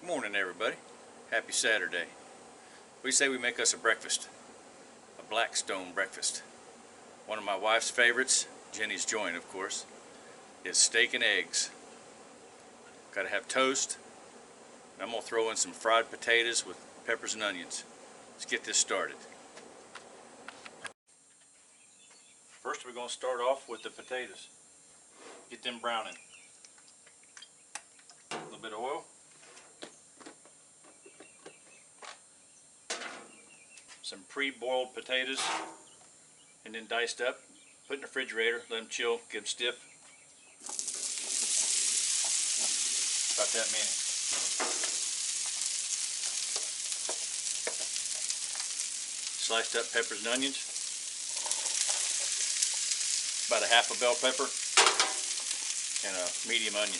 Morning everybody. Happy Saturday. We say we make us a breakfast. A Blackstone breakfast. One of my wife's favorites, Jenny's joint of course, is steak and eggs. Gotta have toast. And I'm gonna throw in some fried potatoes with peppers and onions. Let's get this started. First we're gonna start off with the potatoes. Get them browning. A little bit of oil. Some pre-boiled potatoes and then diced up. Put in the refrigerator, let them chill, get them stiff. About that many. Sliced up peppers and onions. About a half a bell pepper and a medium onion.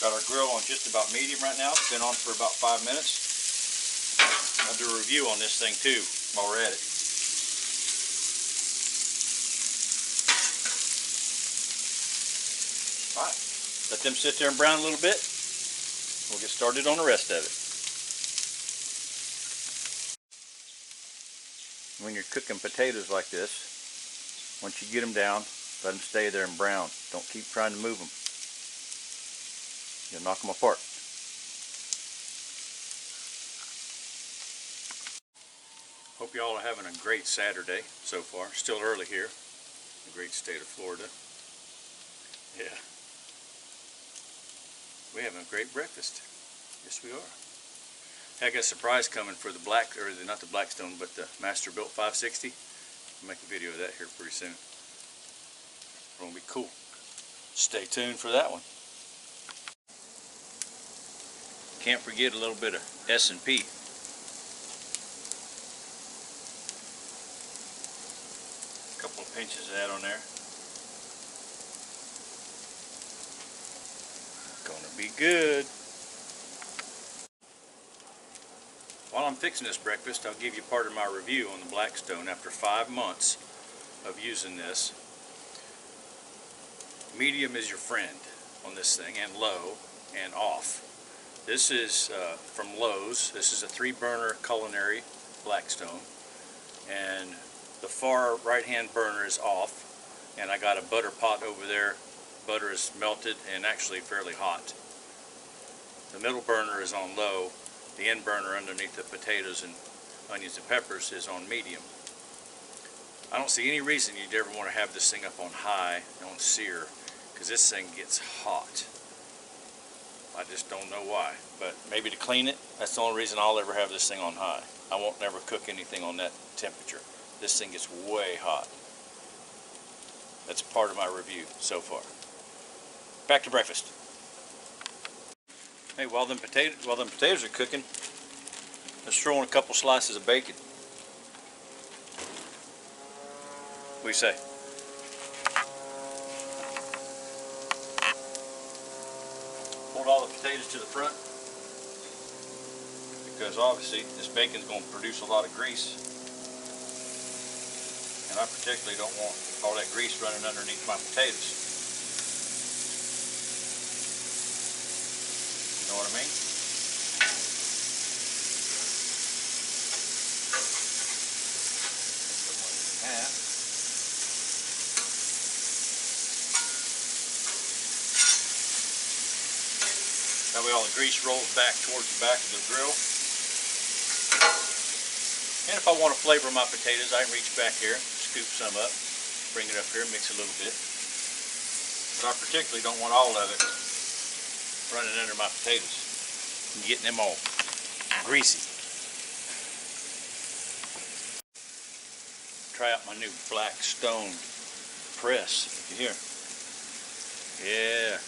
Got our grill on just about medium right now. It's been on for about 5 minutes. I'll do a review on this thing too while we're at it. Alright, let them sit there and brown a little bit. We'll get started on the rest of it. When you're cooking potatoes like this, once you get them down, let them stay there and brown. Don't keep trying to move them. You'll knock them apart. Hope y'all are having a great Saturday so far. Still early here in the great state of Florida. Yeah. We're having a great breakfast. Yes, we are. I got a surprise coming for the not the Blackstone, but the Masterbuilt 560. I'll make a video of that here pretty soon. It's gonna be cool. Stay tuned for that one. Can't forget a little bit of S&P. A couple of pinches of that on there. Gonna be good. While I'm fixing this breakfast, I'll give you part of my review on the Blackstone after 5 months of using this. Medium is your friend on this thing, and low and off. This is from Lowe's. This is a 3-burner culinary Blackstone, and the far right hand burner is off, and I got a butter pot over there. Butter is melted and actually fairly hot. The middle burner is on low. The end burner underneath the potatoes and onions and peppers is on medium. I don't see any reason you'd ever want to have this thing up on high, on sear, because this thing gets hot. I just don't know why, but maybe to clean it, that's the only reason I'll ever have this thing on high. I won't never cook anything on that temperature. This thing gets way hot. That's part of my review so far. Back to breakfast. Hey, while them potatoes are cooking, let's throw in a couple slices of bacon. What do you say? Hold all the potatoes to the front, because obviously this bacon's going to produce a lot of grease, and I particularly don't want all that grease running underneath my potatoes. You know what I mean? That way all the grease rolls back towards the back of the grill. And if I want to flavor my potatoes, I can reach back here, scoop some up, bring it up here, mix a little bit. But I particularly don't want all of it running under my potatoes and getting them all greasy. Try out my new Blackstone press, if you hear. Yeah.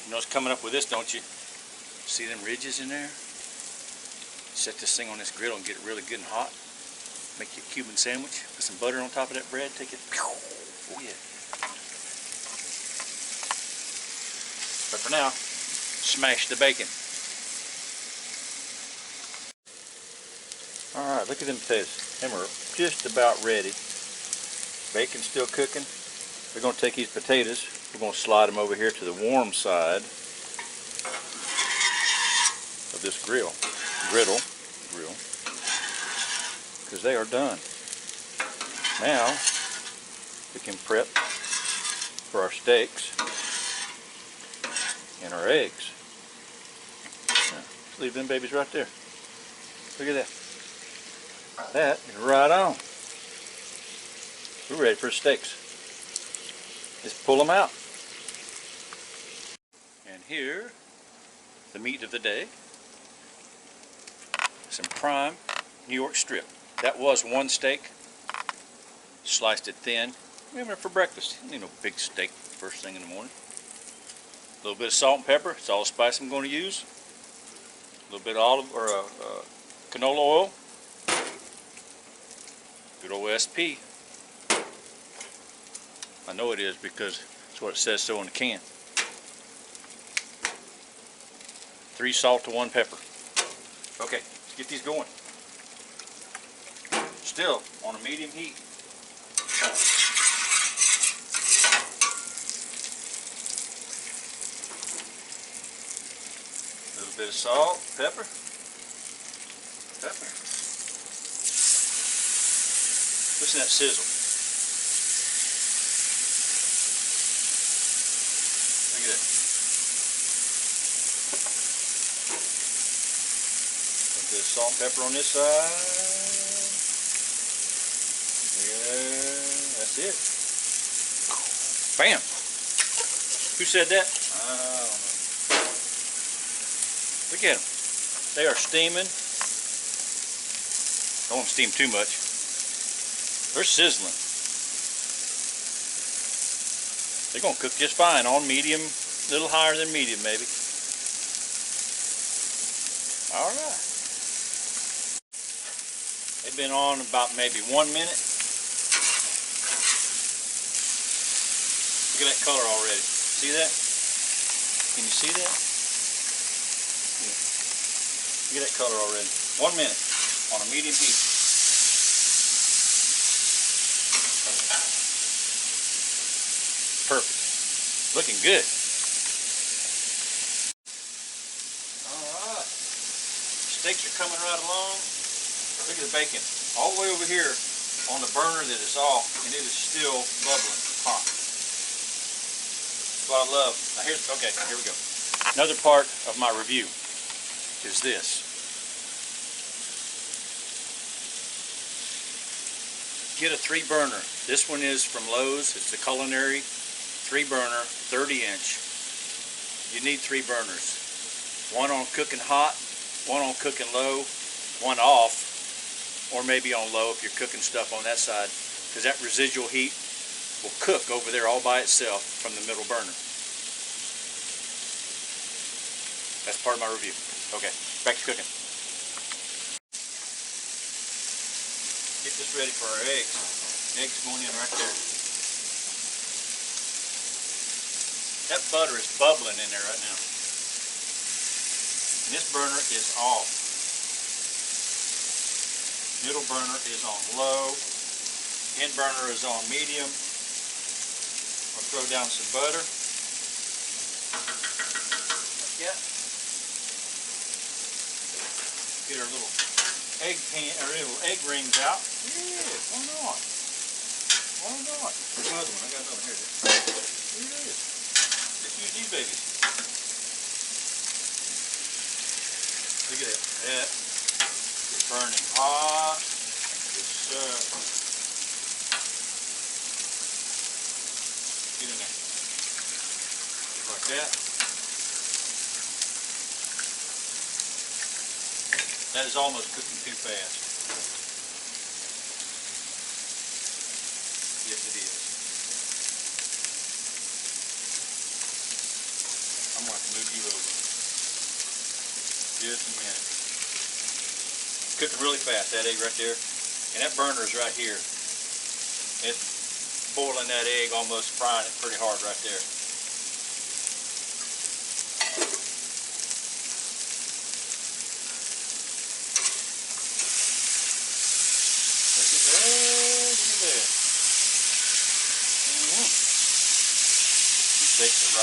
You know what's coming up with this, don't you? See them ridges in there? Set this thing on this griddle and get it really good and hot. Make you a Cuban sandwich. Put some butter on top of that bread. Take it. Oh yeah. But for now, smash the bacon. Alright, look at them potatoes. Them are just about ready. Bacon's still cooking. We're going to take these potatoes, we're going to slide them over here to the warm side of this griddle, because they are done. Now we can prep for our steaks and our eggs. Now, leave them babies right there. Look at that. That is right on. We're ready for steaks. Just pull them out. And here, the meat of the day. Some prime New York strip. That was one steak. Sliced it thin. We're having it for breakfast. You don't need no big steak first thing in the morning. A little bit of salt and pepper. It's all the spice I'm going to use. A little bit of olive or canola oil. Good old SP. I know it is because that's what it says so in the can. 3 salt to 1 pepper. Okay, let's get these going. Still on a medium heat. A little bit of salt, pepper. Listen to that sizzle. Look at that. A little bit of salt and pepper on this side. Yeah, that's it. Bam! Who said that? I don't know. Look at them. They are steaming. Don't want to steam too much. They're sizzling. They're going to cook just fine on medium, a little higher than medium maybe. Alright. They've been on about maybe 1 minute. Look at that color already. See that? Can you see that? Yeah. Look at that color already. 1 minute on a medium heat. Perfect. Looking good. Alright. Steaks are coming right along. Look at the bacon. All the way over here on the burner that is off, and it is still bubbling hot. That's what I love. Now here we go. Another part of my review is this. Get a 3 burner. This one is from Lowe's. It's a culinary 3 burner, 30-inch. You need 3 burners. One on cooking hot, one on cooking low, one off, or maybe on low if you're cooking stuff on that side, because that residual heat will cook over there all by itself from the middle burner. That's part of my review. Okay, back to cooking. Get this ready for our eggs. Eggs going in right there. That butter is bubbling in there right now. And this burner is off. Middle burner is on low. End burner is on medium. I'll throw down some butter. Like that. Get our little egg pan or little egg rings out. Yeah, why not? Why not? There's another one. I got another one here. Here it is. Let's use these babies. Look at that. That is burning hot. Just get in there. Just like that. That is almost cooking too fast. Yes, it is. I'm going to have to move you over. Just a minute. Cooking really fast, that egg right there. And that burner is right here. It's boiling that egg, almost frying it pretty hard right there.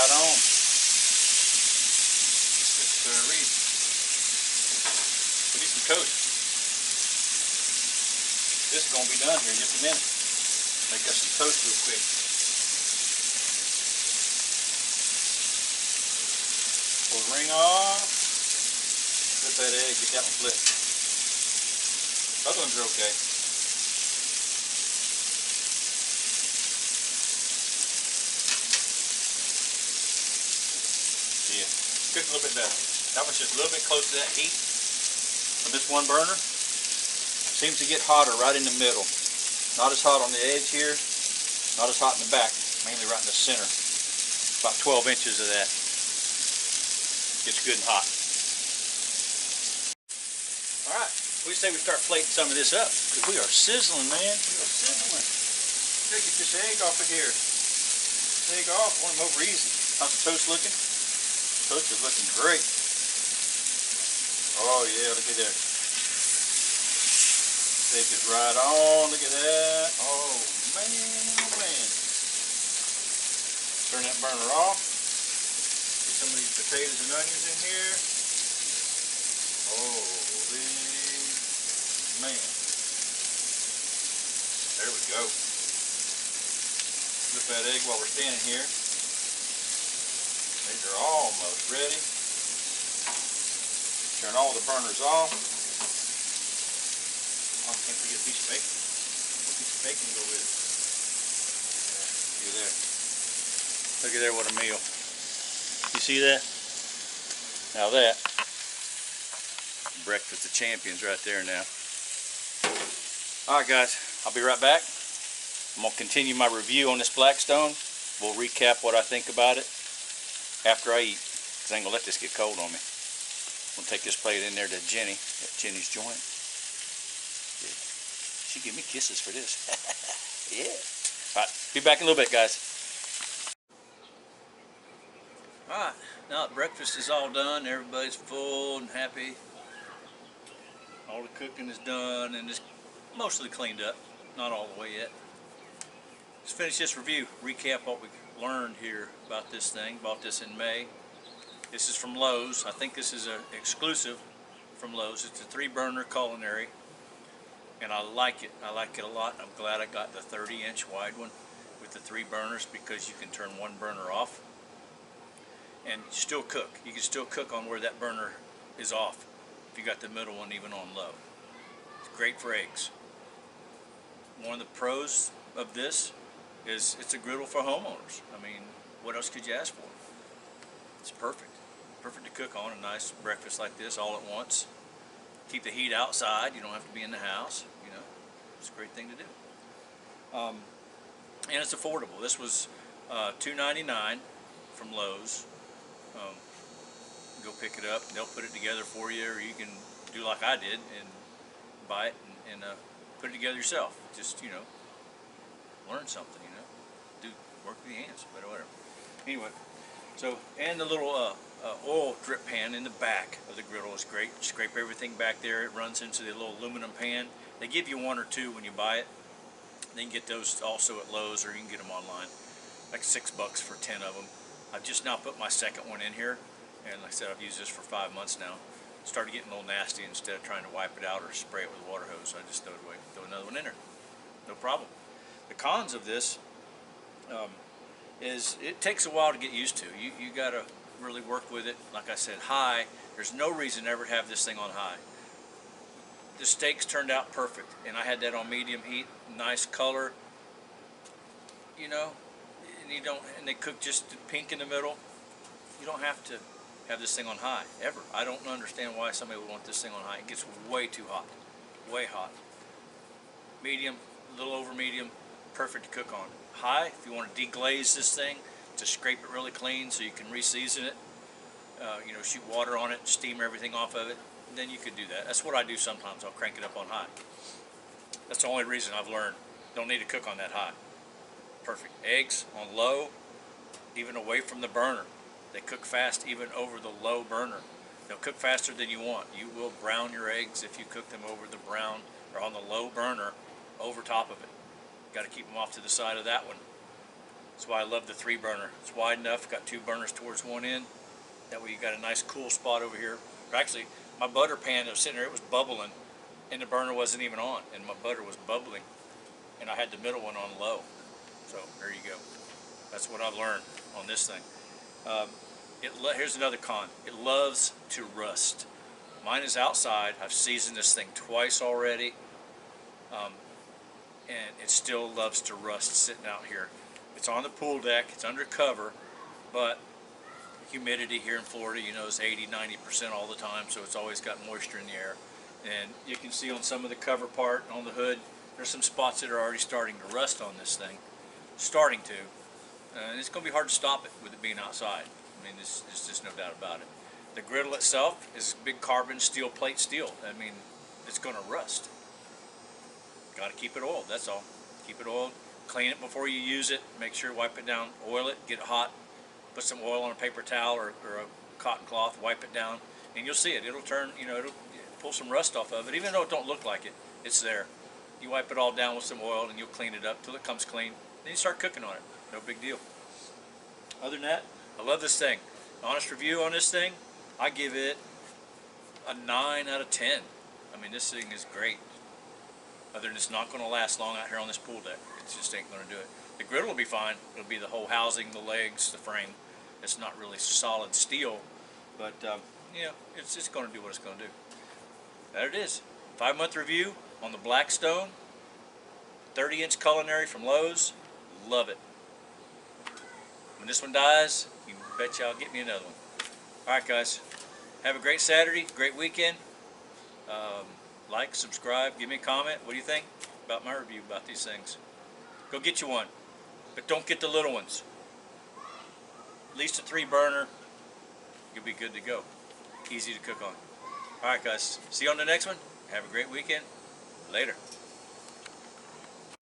right on. Just read. We need some toast. This is going to be done here in just a minute. Make us some toast real quick. Pull the ring off. Flip that egg, get that one flipped. Other ones are okay. Yeah, cook a little bit better. That one's just a little bit close to that heat. On this one burner, seems to get hotter right in the middle. Not as hot on the edge here, not as hot in the back, mainly right in the center. About 12 inches of that. Gets good and hot. Alright, we say we start plating some of this up, because we are sizzling, man. We are sizzling. Gotta get this egg off of here. This egg off, want them over easy. How's the toast looking? Toast is looking great. Oh yeah, look at that. Steak is right on, look at that. Oh man, oh man. Turn that burner off. Get some of these potatoes and onions in here. Holy man. There we go. Flip that egg while we're standing here. These are almost ready. Turn all the burners off. Oh, can't forget a piece of bacon. What piece of bacon go with it? Yeah, look at there, what a meal. You see that? Now that, breakfast of champions right there now. Alright guys, I'll be right back. I'm going to continue my review on this Blackstone. We'll recap what I think about it after I eat, because I ain't going to let this get cold on me. I'm going to take this plate in there to Jenny at Jenny's Joint. Yeah. She give me kisses for this. Yeah. Alright, be back in a little bit, guys. Alright, now that breakfast is all done, everybody's full and happy. All the cooking is done and it's mostly cleaned up. Not all the way yet. Let's finish this review, recap what we learned here about this thing. Bought this in May. This is from Lowe's. I think this is an exclusive from Lowe's. It's a 3-burner culinary, and I like it. I like it a lot. I'm glad I got the 30-inch wide one with the 3 burners, because you can turn one burner off and still cook. You can still cook on where that burner is off if you got the middle one even on low. It's great for eggs. One of the pros of this is it's a griddle for homeowners. I mean, what else could you ask for? It's perfect. Perfect to cook on a nice breakfast like this all at once. Keep the heat outside. You don't have to be in the house. You know, it's a great thing to do. And it's affordable. This was $2.99 from Lowe's. Go pick it up. They'll put it together for you, or you can do like I did and buy it and put it together yourself. Just, you know, learn something. You know, do work with your hands, but whatever. Anyway. So, and the little oil drip pan in the back of the griddle is great. Scrape everything back there. It runs into the little aluminum pan. They give you 1 or 2 when you buy it. Then you can get those also at Lowe's, or you can get them online. Like $6 for 10 of them. I've just now put my second one in here, and like I said, I've used this for 5 months now. Started getting a little nasty. Instead of trying to wipe it out or spray it with a water hose, I just throw it away. Throw another one in there. No problem. The cons of this is it takes a while to get used to. You got to really work with it. Like I said, high. There's no reason to ever have this thing on high. The steaks turned out perfect, and I had that on medium heat. Nice color. You know, and you don't. And they cook just pink in the middle. You don't have to have this thing on high ever. I don't understand why somebody would want this thing on high. It gets way too hot. Way hot. Medium, a little over medium. Perfect to cook on. High, if you want to deglaze this thing, to scrape it really clean so you can re-season it, you know, shoot water on it, steam everything off of it, then you could do that. That's what I do sometimes. I'll crank it up on high. That's the only reason I've learned. Don't need to cook on that high. Perfect. Eggs on low, even away from the burner. They cook fast even over the low burner. They'll cook faster than you want. You will brown your eggs if you cook them over the brown or on the low burner over top of it. Got to keep them off to the side of that one. That's why I love the 3-burner. It's wide enough, got 2 burners towards one end. That way you got a nice cool spot over here. Or actually, my butter pan that was sitting there, it was bubbling, and the burner wasn't even on, and my butter was bubbling, and I had the middle one on low. So there you go. That's what I've learned on this thing. Here's another con. It loves to rust. Mine is outside. I've seasoned this thing twice already, and it still loves to rust sitting out here. It's on the pool deck. It's under cover, but humidity here in Florida, you know, is 80–90% all the time, so it's always got moisture in the air. And you can see on some of the cover part on the hood, there's some spots that are already starting to rust on this thing. Starting to. And it's going to be hard to stop it with it being outside. I mean, there's just no doubt about it. The griddle itself is big carbon steel plate steel. I mean, it's going to rust. Got to keep it oiled, that's all. Keep it oiled. Clean it before you use it. Make sure, wipe it down, oil it, get it hot. Put some oil on a paper towel or a cotton cloth, wipe it down, and you'll see it. It'll turn, you know, it'll pull some rust off of it. Even though it don't look like it, it's there. You wipe it all down with some oil and you'll clean it up till it comes clean. Then you start cooking on it. No big deal. Other than that, I love this thing. Honest review on this thing, I give it a 9 out of 10. I mean, this thing is great. Other than it's not going to last long out here on this pool deck. It just ain't going to do it. The griddle will be fine. It'll be the whole housing, the legs, the frame. It's not really solid steel, but yeah, it's just going to do what it's going to do. There it is. 5-month review on the Blackstone 30-inch culinary from Lowe's. Love it. When this one dies, you bet you I'll get me another one. Alright guys, have a great Saturday, great weekend. Like, subscribe, give me a comment. What do you think about my review about these things? Go get you one, but don't get the little ones. At least a 3-burner, you'll be good to go. Easy to cook on. Alright guys, see you on the next one. Have a great weekend. Later.